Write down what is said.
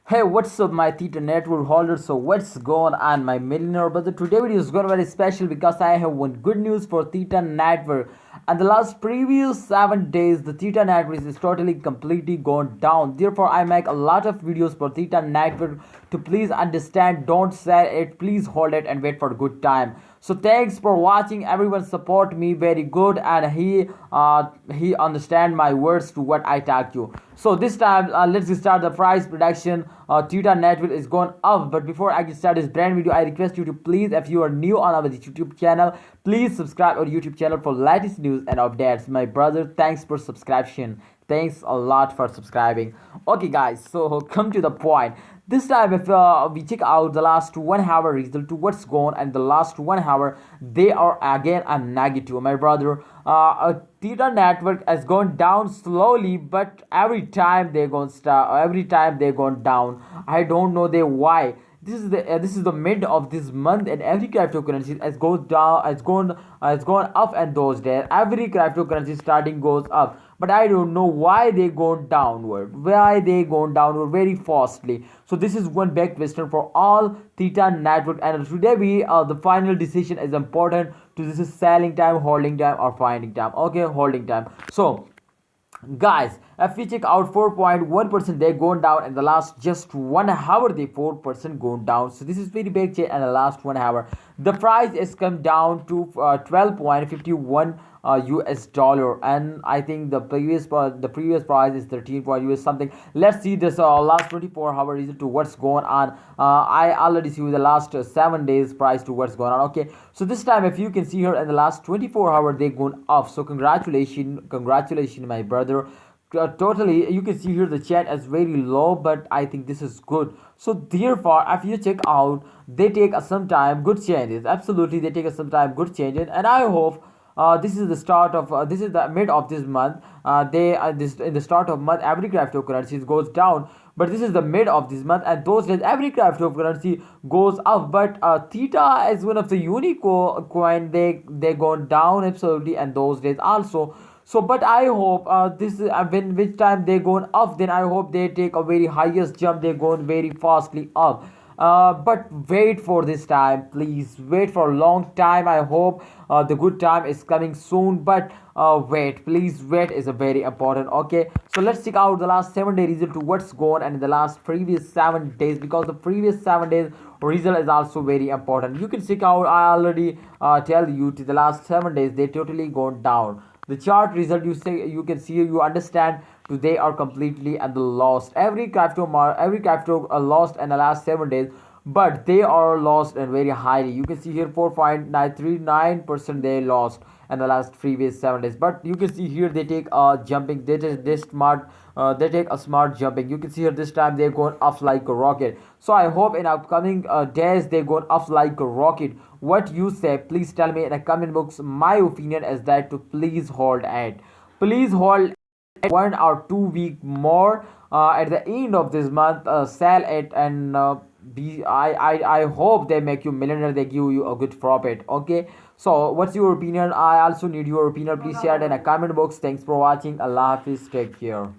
Hey, what's up, my Theta network holders? So, what's going on, my millionaire brother? Today video is going to be very special because I have one good news for Theta network. And the last previous 7 days, the Theta network is totally completely gone down. Therefore, I make a lot of videos for Theta network to please understand. Don't sell it. Please hold it and wait for a good time. So thanks for watching. Everyone support me very good, and he understand my words to what I talk you. So this time, let's start the price prediction. Theta network is going up, but before I get start this brand video, I request you to please, if you are new on our YouTube channel, please subscribe our YouTube channel for latest news and updates. My brother, thanks for subscription. Thanks a lot for subscribing. Okay, guys, so come to the point. This time, if we check out the last 1 hour result to what's gone, and the last 1 hour, they are again a negative, my brother. Theta network has gone down slowly, but every time they gone down. I don't know they why. This is the mid of this month, and every cryptocurrency has gone up, and those days every cryptocurrency starting goes up, but I don't know why they gone downward very fastly. So this is one big question for all Theta network, and today we the final decision is important to this is selling time, holding time, or finding time. Okay, holding time. So guys, if we check out 4.1%, they gone down in the last just 1 hour. They 4% gone down, so this is very big change in the last 1 hour. The price is come down to 12.51 US dollar, and I think the previous price is 13 point US something. Let's see this last 24-hour result to what's going on. I already see the last 7 days price to what's going on. Okay, so this time, if you can see here, in the last 24 hours they gone up. So congratulations, my brother. Totally, you can see here the chat is very low, but I think this is good. So therefore, if you check out, they take some time good changes. Absolutely, they take some time good changes, and I hope this is the start of this is the mid of this month. They this in the start of month every cryptocurrency goes down, but this is the mid of this month, and those days every cryptocurrency goes up. But Theta is one of the unique coin. They gone down absolutely, and those days also. So, but I hope this when which time they going up, then I hope they take a very highest jump. They going very fastly up. But wait for this time, please. Wait for a long time. I hope the good time is coming soon. But wait, please wait is a very important. Okay, so let's check out the last 7 day result to what's gone, and in the last previous 7 days, because the previous 7 days result is also very important. You can check out. I already tell you to the last 7 days they totally gone down. The chart result, you can see, you understand, they are completely and the lost. Every crypto lost in the last 7 days, but they are lost and very highly. You can see here 4.939% they lost in the last previous 7 days. But you can see here they take a jumping. They take a smart jumping. You can see here this time they're going up like a rocket. So I hope in upcoming days they go up like a rocket. What you say? Please tell me in the comment box. My opinion is that to please hold it. Please hold 1 or 2 week more. At the end of this month, sell it, and be I hope they make you millionaire. They give you a good profit. Okay. So what's your opinion? I also need your opinion. Please share it in a comment box. Thanks for watching. Allah Hafiz. Take care.